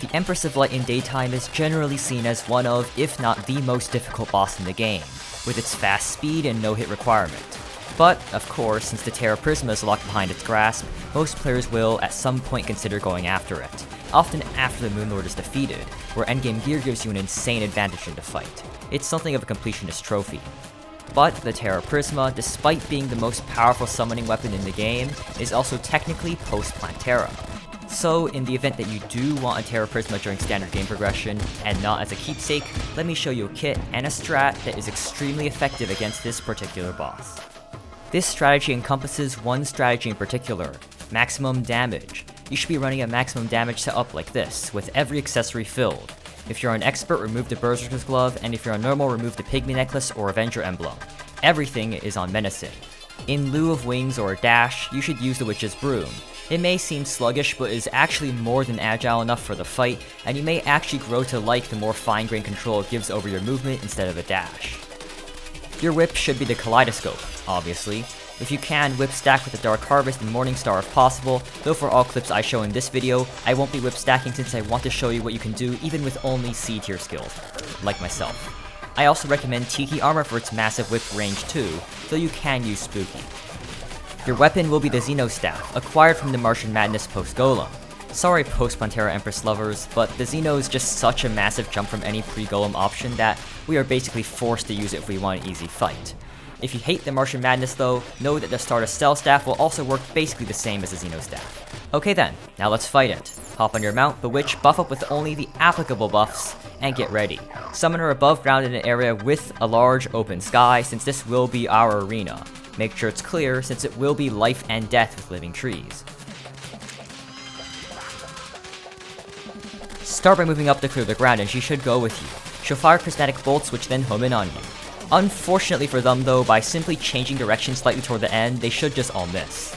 The Empress of Light in Daytime is generally seen as one of, if not the most difficult boss in the game, with its fast speed and no-hit requirement. But, of course, since the terraprisma is locked behind its grasp, most players will at some point consider going after it, often after the Moonlord is defeated, where endgame gear gives you an insane advantage in the fight. It's something of a completionist trophy. But the terraprisma, despite being the most powerful summoning weapon in the game, is also technically post-Plantera. So, in the event that you do want a terraprisma during standard game progression, and not as a keepsake, let me show you a kit and a strat that is extremely effective against this particular boss. This strategy encompasses one strategy in particular, maximum damage. You should be running a maximum damage setup like this, with every accessory filled. If you're an expert, remove the Berserker's Glove, and if you're on normal, remove the Pygmy Necklace or Avenger Emblem. Everything is on Menacing. In lieu of wings or a dash, you should use the Witch's Broom. It may seem sluggish, but is actually more than agile enough for the fight, and you may actually grow to like the more fine-grained control it gives over your movement instead of a dash. Your whip should be the Kaleidoscope, obviously. If you can, whip stack with the Dark Harvest and Morningstar if possible, though for all clips I show in this video, I won't be whip stacking since I want to show you what you can do even with only C tier skills, like myself. I also recommend Tiki Armor for its massive whip range too, though you can use Spooky. Your weapon will be the Xeno Staff, acquired from the Martian Madness post-Golem. Sorry post-Plantera Empress lovers, but the Xeno is just such a massive jump from any pre-Golem option that we are basically forced to use it if we want an easy fight. If you hate the Martian Madness though, know that the Stardust Cell Staff will also work basically the same as the Xeno Staff. Okay then, now let's fight it. Hop on your mount, bewitch, buff up with only the applicable buffs, and get ready. Summon her above ground in an area with a large open sky, since this will be our arena. Make sure it's clear, since it will be life and death with living trees. Start by moving up to clear the ground and she should go with you. She'll fire prismatic bolts which then home in on you. Unfortunately for them though, by simply changing direction slightly toward the end, they should just all miss.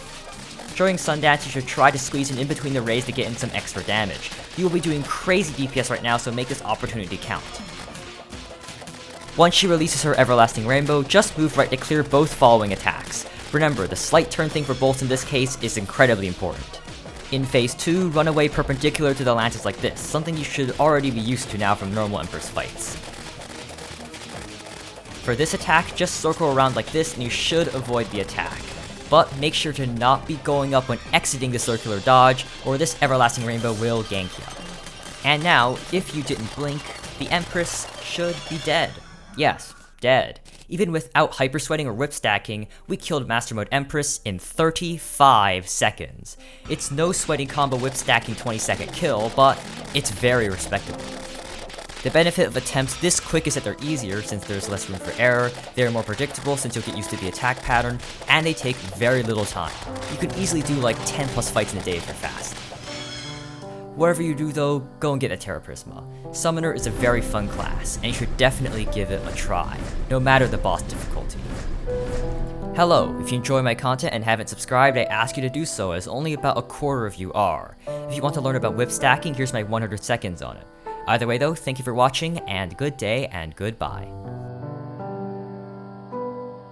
During Sundance, you should try to squeeze in between the rays to get in some extra damage. You will be doing crazy DPS right now, so make this opportunity count. Once she releases her Everlasting Rainbow, just move right to clear both following attacks. Remember, the slight turn thing for bolts in this case is incredibly important. In phase 2, run away perpendicular to the lances like this, something you should already be used to now from normal Empress fights. For this attack, just circle around like this and you should avoid the attack. But make sure to not be going up when exiting the circular dodge, or this Everlasting Rainbow will gank you. And now, if you didn't blink, the Empress should be dead. Yes, dead. Even without hyper sweating or whip stacking, we killed Master Mode Empress in 35 seconds. It's no sweaty combo whip stacking 20-second kill, but it's very respectable. The benefit of attempts this quick is that they're easier since there's less room for error, they're more predictable since you'll get used to the attack pattern, and they take very little time. You can easily do like 10 plus fights in a day if you're fast. Whatever you do though, go and get a Terraprisma. Summoner is a very fun class, and you should definitely give it a try, no matter the boss difficulty. Hello, if you enjoy my content and haven't subscribed, I ask you to do so as only about a quarter of you are. If you want to learn about whip stacking, here's my 100 seconds on it. Either way though, thank you for watching, and good day and goodbye.